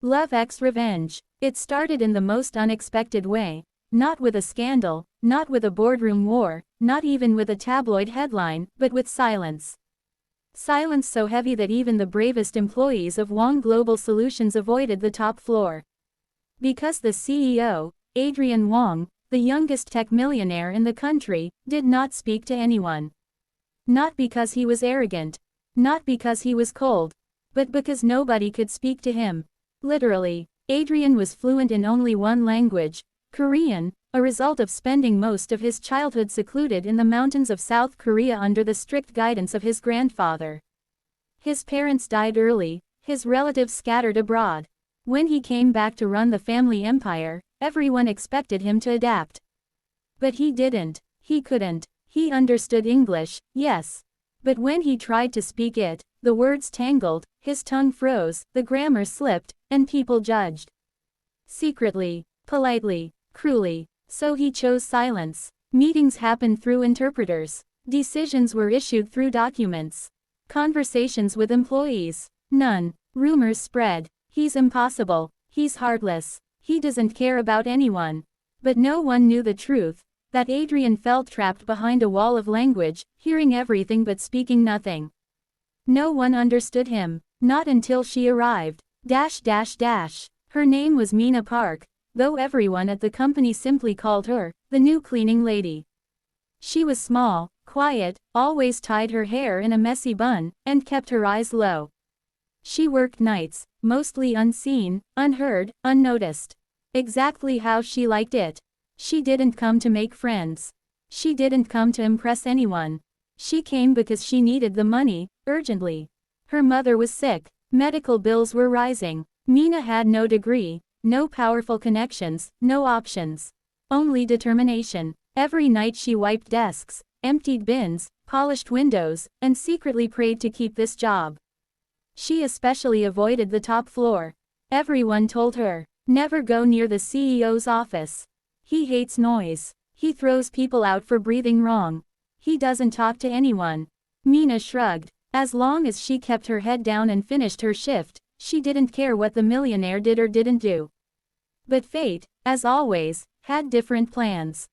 Love X Revenge. It started in the most unexpected way. Not with a scandal, not with a boardroom war, not even with a tabloid headline, but with silence. Silence so heavy that even the bravest employees of Wong Global Solutions avoided the top floor. Because the CEO, Adrian Wong, the youngest tech millionaire in the country, did not speak to anyone. Not because he was arrogant. Not because he was cold. But because nobody could speak to him. Literally, Adrian was fluent in only one language, Korean, a result of spending most of his childhood secluded in the mountains of South Korea under the strict guidance of his grandfather. His parents died early, his relatives scattered abroad. When he came back to run the family empire, everyone expected him to adapt. But he didn't. He couldn't. He understood English, yes. But when he tried to speak it, the words tangled, his tongue froze, the grammar slipped, and people judged. Secretly, politely, cruelly. So he chose silence. Meetings happened through interpreters. Decisions were issued through documents. Conversations with employees. None. Rumors spread. He's impossible. He's heartless. He doesn't care about anyone. But no one knew the truth, that Adrian felt trapped behind a wall of language, hearing everything but speaking nothing. No one understood him. Not until she arrived. Her name was Mina Park, though everyone at the company simply called her the new cleaning lady. She was small, quiet, always tied her hair in a messy bun, and kept her eyes low. She worked nights, mostly unseen, unheard, unnoticed. Exactly how she liked it. She didn't come to make friends. She didn't come to impress anyone. She came because she needed the money, urgently. Her mother was sick. Medical bills were rising. Mina had no degree, no powerful connections, no options. Only determination. Every night she wiped desks, emptied bins, polished windows, and secretly prayed to keep this job. She especially avoided the top floor. Everyone told her, never go near the CEO's office. He hates noise. He throws people out for breathing wrong. He doesn't talk to anyone. Mina shrugged. As long as she kept her head down and finished her shift, she didn't care what the millionaire did or didn't do. But fate, as always, had different plans.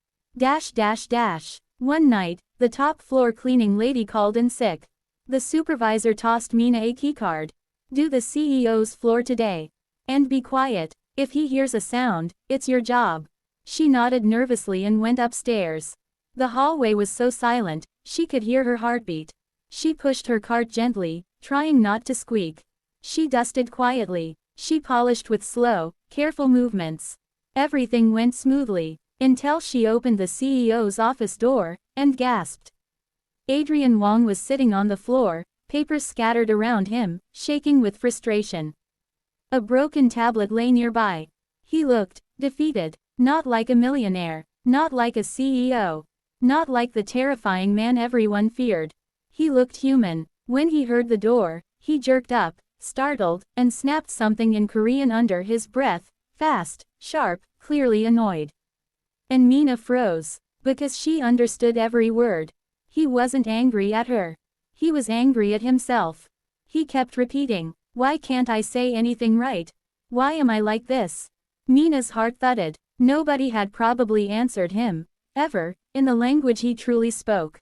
One night, the top floor cleaning lady called in sick. The supervisor tossed Mina a keycard. Do the CEO's floor today. And be quiet. If he hears a sound, it's your job. She nodded nervously and went upstairs. The hallway was so silent, she could hear her heartbeat. She pushed her cart gently, trying not to squeak. She dusted quietly. She polished with slow, careful movements. Everything went smoothly, until she opened the CEO's office door, and gasped. Adrian Wong was sitting on the floor, papers scattered around him, shaking with frustration. A broken tablet lay nearby. He looked defeated, not like a millionaire, not like a CEO, not like the terrifying man everyone feared. He looked human. When he heard the door, he jerked up, startled, and snapped something in Korean under his breath, fast, sharp, clearly annoyed. And Mina froze, because she understood every word. He wasn't angry at her. He was angry at himself. He kept repeating, why can't I say anything right? Why am I like this? Mina's heart thudded. Nobody had probably answered him, ever, in the language he truly spoke.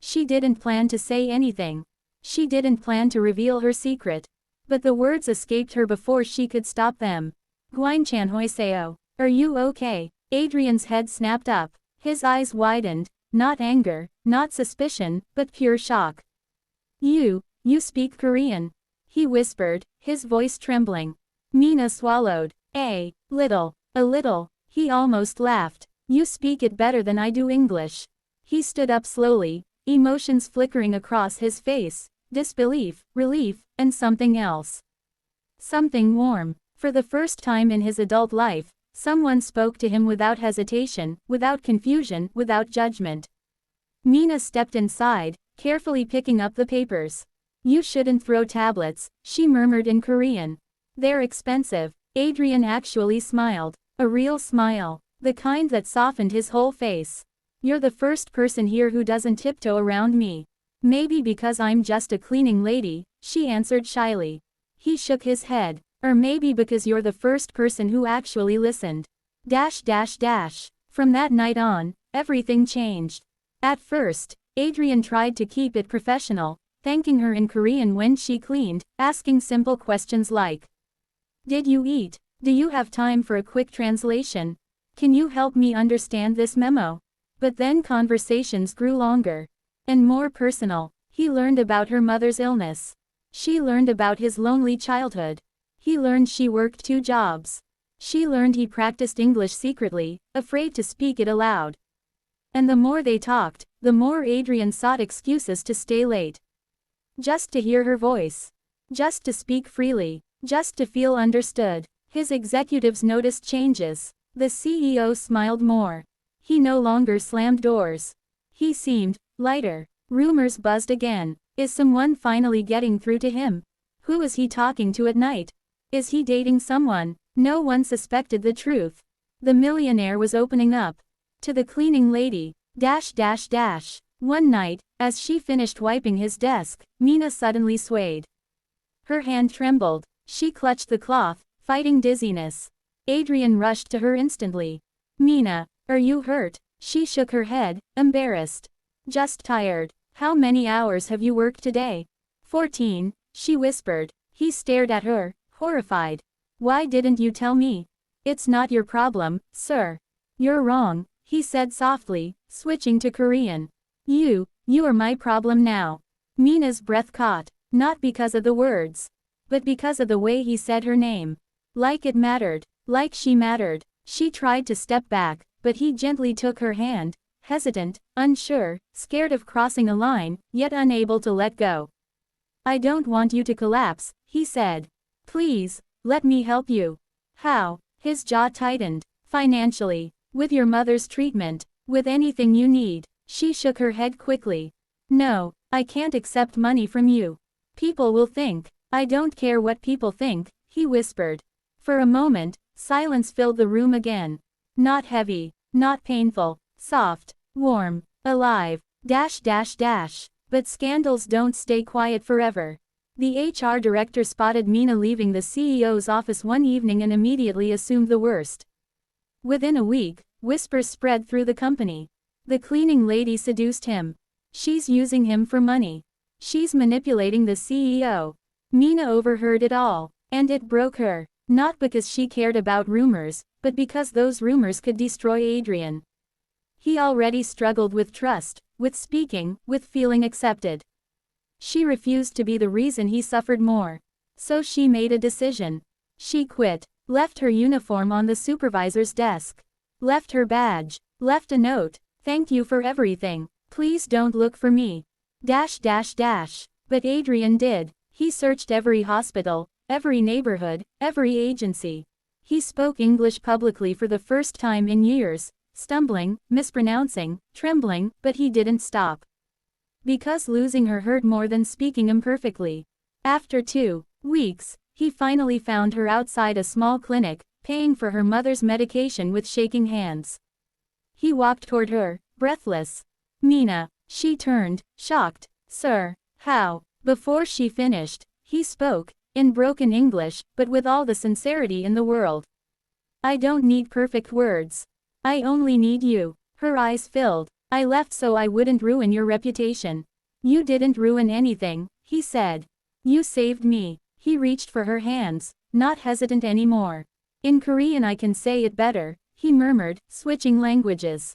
She didn't plan to say anything. She didn't plan to reveal her secret. But the words escaped her before she could stop them. Guinchan Hoiseo. Are you okay? Adrian's head snapped up. His eyes widened, not anger, not suspicion, but pure shock. You speak Korean? He whispered, his voice trembling. Mina swallowed. A little. He almost laughed. You speak it better than I do English. He stood up slowly, emotions flickering across his face, disbelief, relief, and something else. Something warm. For the first time in his adult life, someone spoke to him without hesitation, without confusion, without judgment. Mina stepped inside, carefully picking up the papers. You shouldn't throw tablets, she murmured in Korean. They're expensive. Adrian actually smiled. A real smile. The kind that softened his whole face. You're the first person here who doesn't tiptoe around me. Maybe because I'm just a cleaning lady, she answered shyly. He shook his head. Or maybe because you're the first person who actually listened. From that night on, everything changed. At first, Adrian tried to keep it professional, thanking her in Korean when she cleaned, asking simple questions like, "Did you eat? Do you have time for a quick translation? Can you help me understand this memo?" But then conversations grew longer and more personal. He learned about her mother's illness. She learned about his lonely childhood. He learned she worked 2 jobs. She learned he practiced English secretly, afraid to speak it aloud. And the more they talked, the more Adrian sought excuses to stay late. Just to hear her voice. Just to speak freely. Just to feel understood. His executives noticed changes. The CEO smiled more. He no longer slammed doors. He seemed lighter. Rumors buzzed again. Is someone finally getting through to him? Who is he talking to at night? Is he dating someone? No one suspected the truth. The millionaire was opening up. To the cleaning lady. One night, as she finished wiping his desk, Mina suddenly swayed. Her hand trembled. She clutched the cloth, fighting dizziness. Adrian rushed to her instantly. "Mina, are you hurt?" She shook her head, embarrassed. "Just tired." "How many hours have you worked today?" 14, she whispered. He stared at her, horrified. "Why didn't you tell me?" "It's not your problem, sir." "You're wrong," he said softly, switching to Korean. You are my problem now." Mina's breath caught, not because of the words, but because of the way he said her name. Like it mattered, like she mattered. She tried to step back, but he gently took her hand, hesitant, unsure, scared of crossing a line, yet unable to let go. "I don't want you to collapse," he said. "Please, let me help you." "How?" His jaw tightened. "Financially. With your mother's treatment. With anything you need." She shook her head quickly. "No, I can't accept money from you. People will think." "I don't care what people think," he whispered. For a moment, silence filled the room again. Not heavy, not painful, soft, warm, alive. But scandals don't stay quiet forever. The HR director spotted Mina leaving the CEO's office one evening and immediately assumed the worst. Within a week, whispers spread through the company. The cleaning lady seduced him. She's using him for money. She's manipulating the CEO. Mina overheard it all, and it broke her. Not because she cared about rumors, but because those rumors could destroy Adrian. He already struggled with trust, with speaking, with feeling accepted. She refused to be the reason he suffered more. So she made a decision. She quit, left her uniform on the supervisor's desk. Left her badge, left a note. "Thank you for everything. Please don't look for me." But Adrian did. He searched every hospital, every neighborhood, every agency. He spoke English publicly for the first time in years, stumbling, mispronouncing, trembling, but he didn't stop. Because losing her hurt more than speaking imperfectly. After 2 weeks, he finally found her outside a small clinic, paying for her mother's medication with shaking hands. He walked toward her, breathless. "Mina." She turned, shocked. "Sir, how?" Before she finished, he spoke, in broken English, but with all the sincerity in the world. "I don't need perfect words. I only need you." Her eyes filled. "I left so I wouldn't ruin your reputation." "You didn't ruin anything," he said. "You saved me." He reached for her hands, not hesitant anymore. "In Korean I can say it better," he murmured, switching languages.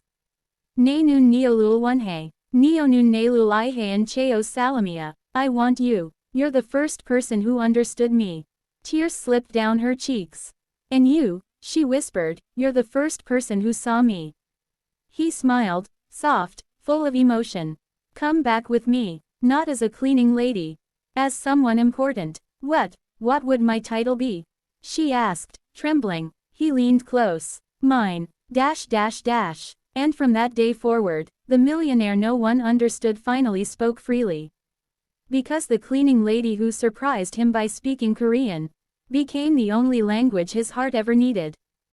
"Ne nun neolul wonhae, neo nun nelul ihan cheo salamia." "I want you. You're the first person who understood me." Tears slipped down her cheeks. "And you," she whispered, "you're the first person who saw me." He smiled, soft, full of emotion. "Come back with me. Not as a cleaning lady. As someone important." What would my title be?" she asked, trembling. He leaned close. "Mine. And from that day forward, the millionaire no one understood finally spoke freely. Because the cleaning lady who surprised him by speaking Korean became the only language his heart ever needed.